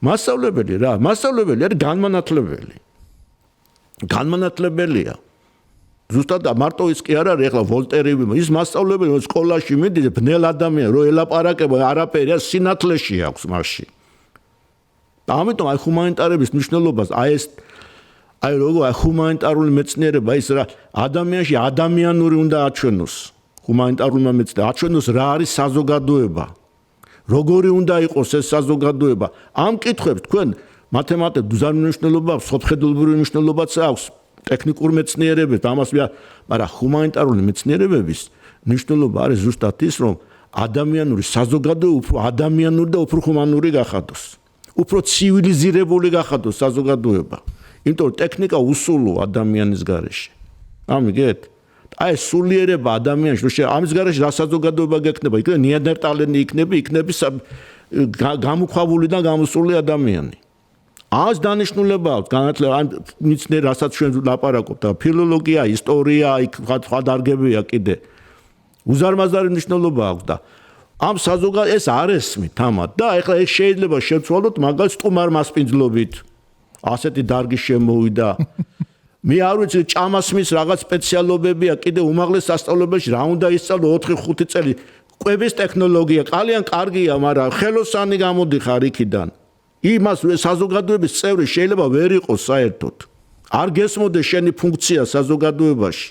მასწავლებელი რა, მასწავლებელი არის განმანათლებელი. განმანათლებელია. ზუსტად მარტო ის კი არ არის, ეხლა ვოლტერი ის მასწავლებელი სკოლაში მიდის, ბნელ ადამიანს რო ელაპარაკება, არაფერი არ სინათლეში აქვს მასში. და ამიტომ აი ჰუმანიტარების მნიშვნელობას აი როგორ ჰუმანიტარული მეცნიერება ის რა ადამიანში ადამიანური უნდა აჩვენოს. ჰუმანიტარულმა მეცნიერებმა აჩვენოს რა არის საზოგადოება. როგორი უნდა იყოს ეს საზოგადოება. ამ კითხვებს თქვენ მათემატიკას უზარმუნებლობა აქვს, სოფხედულობრივი მნიშვნელობაც აქვს, ტექნიკურ მეცნიერებებს, ამას მაგრამ ჰუმანიტარული მეცნიერებების მნიშვნელობა არის ზუსტად ის, რომ ადამიანური საზოგადოება უფრო ადამიანური და უფრო ჰუმანური გახადოს. უფრო ცივილიზირებული გახადოს საზოგადოება. იმიტომ რომ ტექნიკა უსულო ადამიანის გარეშე. ამიგეთ? აი სულიერება ადამიანში, რომ ამის გარეშე რა საზოგადოება გექნება, იქნება ნიადერტალენი იქნება გამოქვაბული და გამოსული ადამიანი. ამას დანიშნულება აქვს, განათლება, ან მიცნერ, რასაც ჩვენ ლაპარაკობთ, ფილოლოგია, ისტორია, იქ სხვა დარგებია კიდე. უზარმაზარი მნიშვნელობა აქვს და ამ საზოგადოებას ეს არ ესმით ამათ და ეხლა ეს შეიძლება შევცვალოთ მაგალითად სტუმარ მასპინძლობით. ასეთი დარგი შემოვიდა. მე არ ვიცი ჭამასმის რაღაც სპეციალობებია კიდე უმაღლეს სასწავლებელში რა უნდა ისწავლო 4-5 წელი კვების ტექნოლოგია ძალიან კარგია მაგრამ ხელოსანი გამოდიხარ იქიდან იმას საზოგადოების წევრი შეიძლება ვერ იყოს საერთოდ არ გესმოდეს შენი ფუნქცია საზოგადოებაში